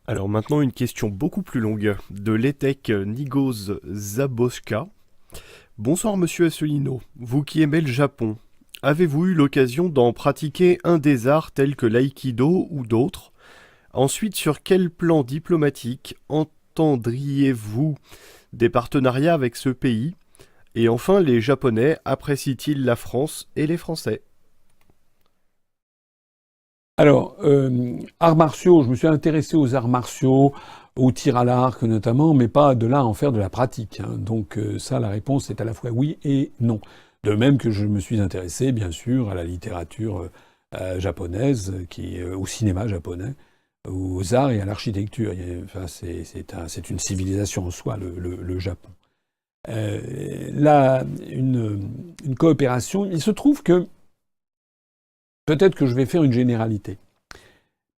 Alors maintenant, une question beaucoup plus longue de l'ETEC Nigos Zaboska. Bonsoir Monsieur Asselineau, vous qui aimez le Japon, avez-vous eu l'occasion d'en pratiquer un des arts tels que l'aïkido ou d'autres? Ensuite, sur quel plan diplomatique entendriez-vous des partenariats avec ce pays? Et enfin, les Japonais apprécient-ils la France et les Français? Alors, arts martiaux, je me suis intéressé aux arts martiaux, au tir à l'arc notamment, mais pas de là à en faire de la pratique, hein. Donc ça, la réponse est à la fois oui et non. De même que je me suis intéressé, bien sûr, à la littérature japonaise, au cinéma japonais, aux arts et à l'architecture. Enfin, c'est une civilisation en soi, le Japon. Là, une coopération. Il se trouve que peut-être que je vais faire une généralité.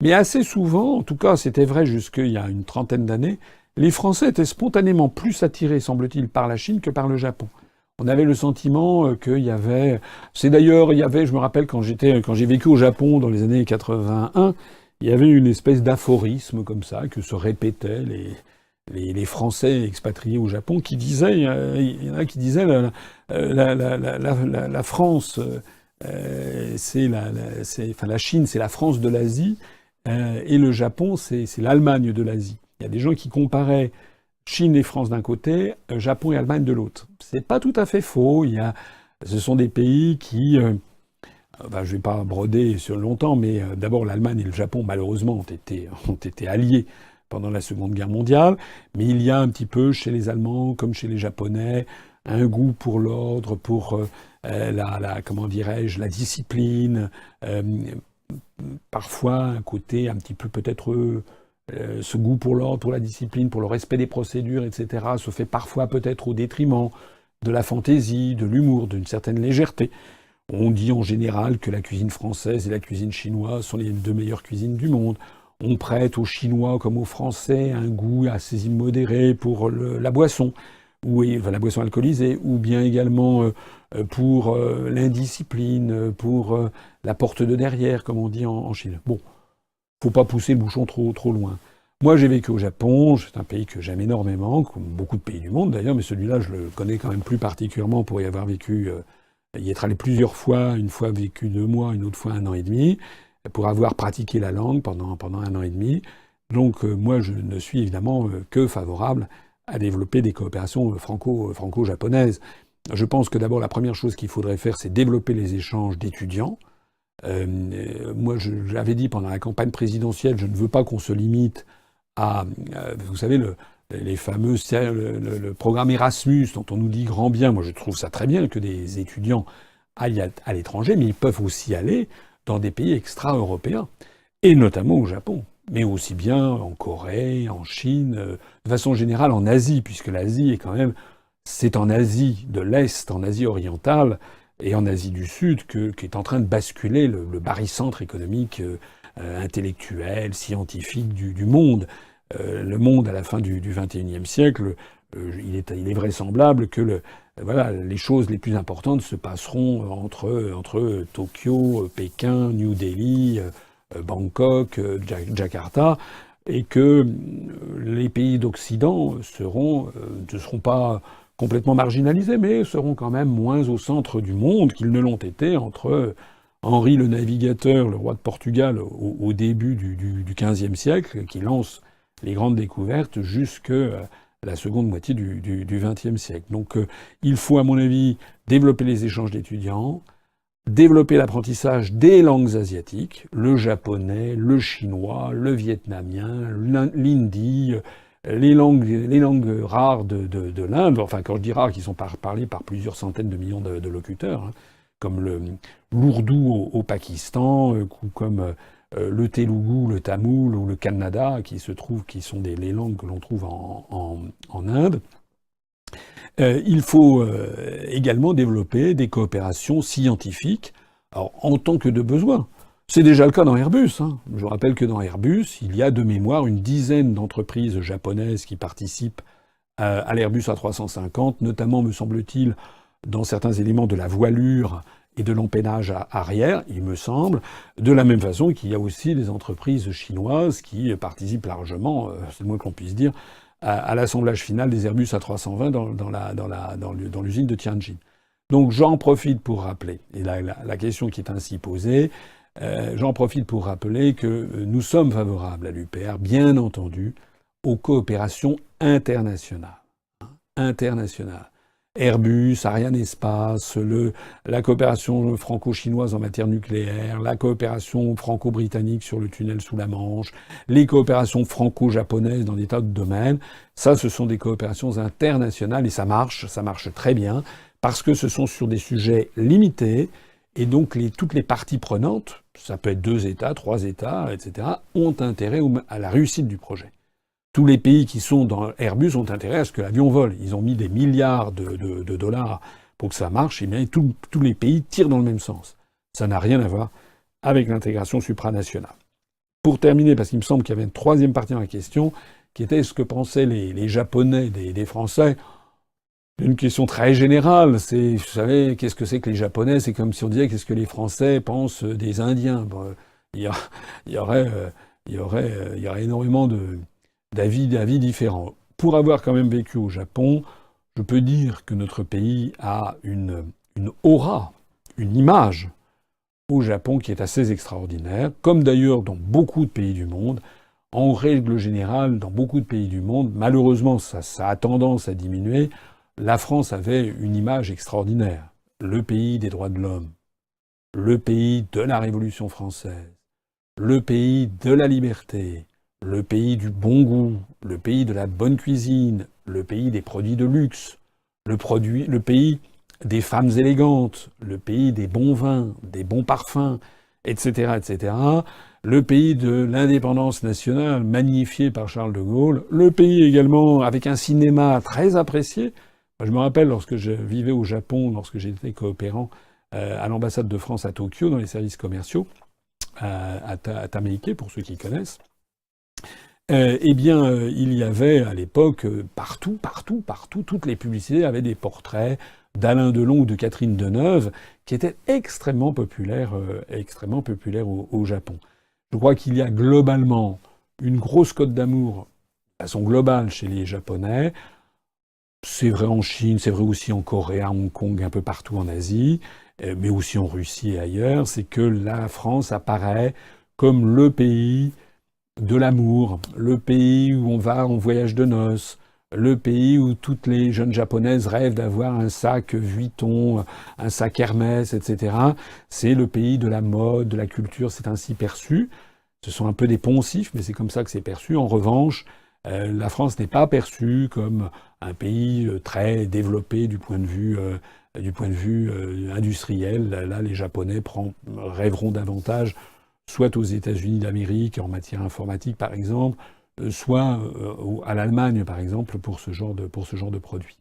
Mais assez souvent, en tout cas c'était vrai jusqu'il y a une trentaine d'années, les Français étaient spontanément plus attirés, semble-t-il, par la Chine que par le Japon. On avait le sentiment qu'il y avait... C'est d'ailleurs, il y avait, je me rappelle quand j'ai vécu au Japon dans les années 81, il y avait une espèce d'aphorisme comme ça que se répétaient les Français expatriés au Japon qui disaient, il y en a qui disaient la France, enfin la Chine, c'est la France de l'Asie, et le Japon, c'est l'Allemagne de l'Asie. Il y a des gens qui comparaient Chine et France d'un côté, Japon et Allemagne de l'autre. C'est pas tout à fait faux. Ce sont des pays qui, je vais pas broder sur longtemps, mais d'abord l'Allemagne et le Japon malheureusement ont été alliés pendant la Seconde Guerre mondiale. Mais il y a un petit peu chez les Allemands comme chez les Japonais un goût pour l'ordre, pour comment dirais-je, la discipline. Parfois un côté un petit peu peut-être ce goût pour l'ordre, pour la discipline, pour le respect des procédures, etc., se fait parfois peut-être au détriment de la fantaisie, de l'humour, d'une certaine légèreté. On dit en général que la cuisine française et la cuisine chinoise sont les deux meilleures cuisines du monde. On prête aux Chinois comme aux Français un goût assez immodéré pour la boisson, enfin, la boisson alcoolisée, ou bien également pour l'indiscipline, pour la porte de derrière, comme on dit en Chine. Bon, faut pas pousser le bouchon trop loin. Moi, j'ai vécu au Japon. C'est un pays que j'aime énormément, comme beaucoup de pays du monde d'ailleurs, mais celui-là, je le connais quand même plus particulièrement pour y avoir vécu, y être allé plusieurs fois, une fois vécu 2 mois, une autre fois 1 an et demi, pour avoir pratiqué la langue pendant 1 an et demi. Donc, moi, je ne suis évidemment que favorable à développer des coopérations franco-japonaises. Je pense que d'abord, la première chose qu'il faudrait faire, c'est développer les échanges d'étudiants. Moi, j'avais dit pendant la campagne présidentielle, je ne veux pas qu'on se limite à, vous savez, les fameux, le programme Erasmus dont on nous dit grand bien. Moi, je trouve ça très bien que des étudiants aillent à l'étranger, mais ils peuvent aussi aller dans des pays extra-européens, et notamment au Japon, mais aussi bien en Corée, en Chine, de façon générale en Asie, puisque l'Asie est quand même, c'est en Asie de l'Est, en Asie orientale, et en Asie du Sud qu'est en train de basculer le barycentre économique, intellectuel, scientifique du monde. Le monde à la fin du XXIe siècle, il est vraisemblable que voilà, les choses les plus importantes se passeront entre Tokyo, Pékin, New Delhi, Bangkok, Jakarta, et que les pays d'Occident ne seront pas complètement marginalisés, mais seront quand même moins au centre du monde qu'ils ne l'ont été entre Henri le Navigateur, le roi de Portugal, au début du XVe siècle, qui lance les grandes découvertes jusque la seconde moitié du XXe siècle. Donc il faut, à mon avis, développer les échanges d'étudiants, développer l'apprentissage des langues asiatiques, le japonais, le chinois, le vietnamien, l'hindi, les langues rares de l'Inde, enfin quand je dis rares, qui sont parlées par plusieurs centaines de millions de locuteurs, hein, comme l'ourdou au Pakistan, ou comme le telugu, le tamoul ou le kannada, qui sont les langues que l'on trouve en Inde. Il faut également développer des coopérations scientifiques, alors, en tant que de besoin. C'est déjà le cas dans Airbus, hein. Je rappelle que dans Airbus, il y a de mémoire une dizaine d'entreprises japonaises qui participent à l'Airbus A350, notamment, me semble-t-il, dans certains éléments de la voilure et de l'empennage arrière, il me semble, de la même façon qu'il y a aussi des entreprises chinoises qui participent largement, c'est le moins qu'on puisse dire, à l'assemblage final des Airbus A320 dans l'usine de Tianjin. Donc j'en profite pour rappeler, et la question qui est ainsi posée, j'en profite pour rappeler que nous sommes favorables à l'UPR, bien entendu, aux coopérations internationales. Internationales. Airbus, Arianespace, la coopération franco-chinoise en matière nucléaire, la coopération franco-britannique sur le tunnel sous la Manche, les coopérations franco-japonaises dans des tas de domaines. Ça, ce sont des coopérations internationales et ça marche très bien, parce que ce sont sur des sujets limités et donc toutes les parties prenantes, ça peut être 2 États, 3 États, etc., ont intérêt à la réussite du projet. Tous les pays qui sont dans Airbus ont intérêt à ce que l'avion vole. Ils ont mis des milliards de dollars pour que ça marche, et bien tous les pays tirent dans le même sens. Ça n'a rien à voir avec l'intégration supranationale. Pour terminer, parce qu'il me semble qu'il y avait une troisième partie dans la question, qui était ce que pensaient les Japonais des Français. Une question très générale, c'est, vous savez, qu'est-ce que c'est que les Japonais? C'est comme si on disait qu'est-ce que les Français pensent des Indiens. Bon, il y aurait énormément d'avis différents. Pour avoir quand même vécu au Japon, je peux dire que notre pays a une aura, une image au Japon qui est assez extraordinaire, comme d'ailleurs dans beaucoup de pays du monde. En règle générale, dans beaucoup de pays du monde, malheureusement, ça a tendance à diminuer. La France avait une image extraordinaire. Le pays des droits de l'homme, le pays de la Révolution française, le pays de la liberté, le pays du bon goût, le pays de la bonne cuisine, le pays des produits de luxe, le pays des femmes élégantes, le pays des bons vins, des bons parfums, etc., etc., le pays de l'indépendance nationale magnifiée par Charles de Gaulle, le pays également avec un cinéma très apprécié. Je me rappelle lorsque je vivais au Japon, lorsque j'étais coopérant à l'ambassade de France à Tokyo, dans les services commerciaux, à Tameike, pour ceux qui connaissent, il y avait à l'époque, partout, toutes les publicités avaient des portraits d'Alain Delon ou de Catherine Deneuve, qui étaient extrêmement populaires au Japon. Je crois qu'il y a globalement une grosse cote d'amour, de façon globale, chez les Japonais. C'est vrai en Chine, c'est vrai aussi en Corée, à Hong Kong, un peu partout en Asie, mais aussi en Russie et ailleurs. C'est que la France apparaît comme le pays de l'amour, le pays où on va en voyage de noces, le pays où toutes les jeunes japonaises rêvent d'avoir un sac Vuitton, un sac Hermès, etc. C'est le pays de la mode, de la culture, c'est ainsi perçu. Ce sont un peu des poncifs, mais c'est comme ça que c'est perçu. En revanche, la France n'est pas perçue comme un pays très développé du point de vue industriel. Là, les Japonais rêveront davantage soit aux États-Unis d'Amérique en matière informatique, par exemple, soit à l'Allemagne, par exemple, pour ce genre de produits.